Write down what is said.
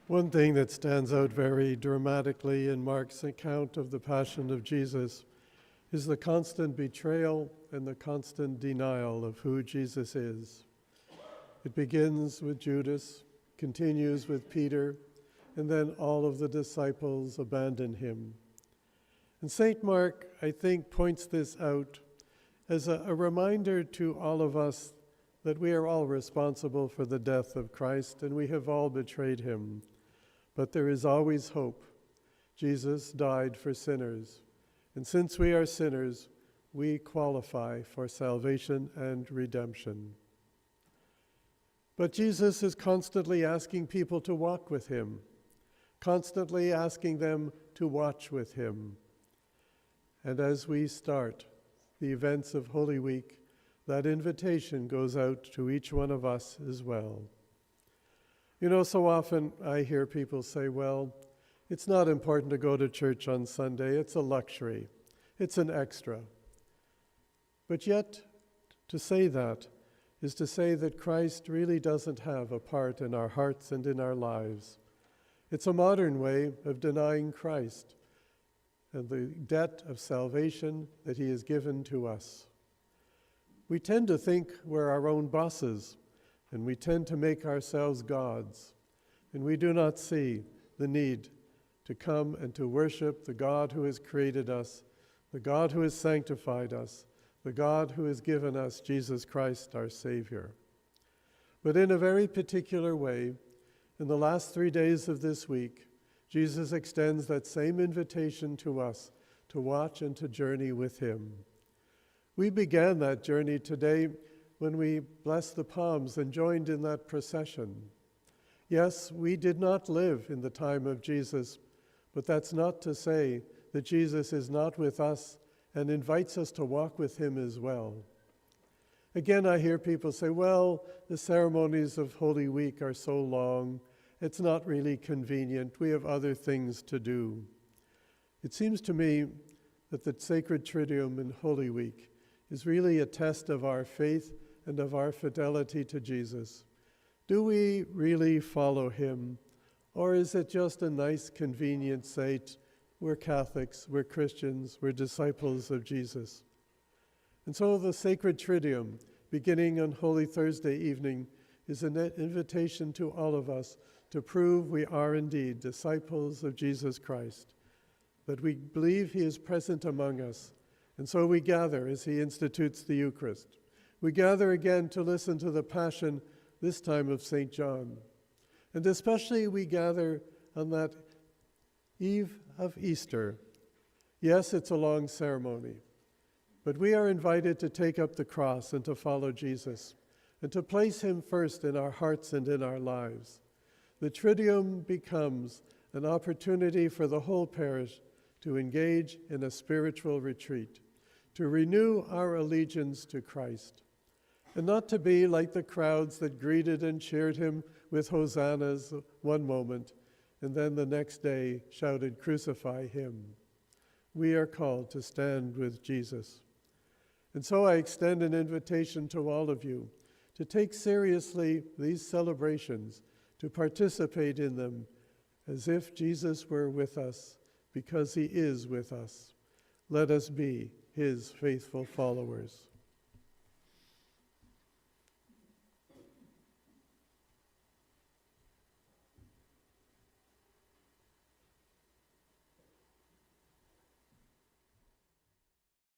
One thing that stands out very dramatically in Mark's account of the Passion of Jesus is the constant betrayal and the constant denial of who Jesus is. It begins with Judas, continues with Peter, and then all of the disciples abandon him. And St. Mark, I think, points this out as a reminder to all of us that we are all responsible for the death of Christ and we have all betrayed him. But there is always hope. Jesus died for sinners. And since we are sinners, we qualify for salvation and redemption. But Jesus is constantly asking people to walk with him, constantly asking them to watch with him. And as we start the events of Holy Week, that invitation goes out to each one of us as well. You know, so often I hear people say, well, it's not important to go to church on Sunday. It's a luxury. It's an extra. But yet, to say that is to say that Christ really doesn't have a part in our hearts and in our lives. It's a modern way of denying Christ and the debt of salvation that he has given to us. We tend to think we're our own bosses, and we tend to make ourselves gods, and we do not see the need to come and to worship the God who has created us, the God who has sanctified us, the God who has given us Jesus Christ, our Savior. But in a very particular way, in the last 3 days of this week, Jesus extends that same invitation to us to watch and to journey with him. We began that journey today when we blessed the palms and joined in that procession. Yes, we did not live in the time of Jesus, but that's not to say that Jesus is not with us and invites us to walk with him as well. Again, I hear people say, well, the ceremonies of Holy Week are so long, it's not really convenient, we have other things to do. It seems to me that the Sacred Triduum in Holy Week is really a test of our faith and of our fidelity to Jesus. Do we really follow him? Or is it just a nice, convenient say, we're Catholics, we're Christians, we're disciples of Jesus? And so the Sacred Triduum, beginning on Holy Thursday evening, is an invitation to all of us to prove we are indeed disciples of Jesus Christ, that we believe he is present among us. And so we gather as he institutes the Eucharist. We gather again to listen to the Passion, this time of St. John. And especially we gather on that eve of Easter. Yes, it's a long ceremony, but we are invited to take up the cross and to follow Jesus and to place him first in our hearts and in our lives. The Triduum becomes an opportunity for the whole parish to engage in a spiritual retreat, to renew our allegiance to Christ, and not to be like the crowds that greeted and cheered him with hosannas one moment, and then the next day shouted, "Crucify him." We are called to stand with Jesus. And so I extend an invitation to all of you to take seriously these celebrations, to participate in them as if Jesus were with us, because he is with us. Let us be his faithful followers.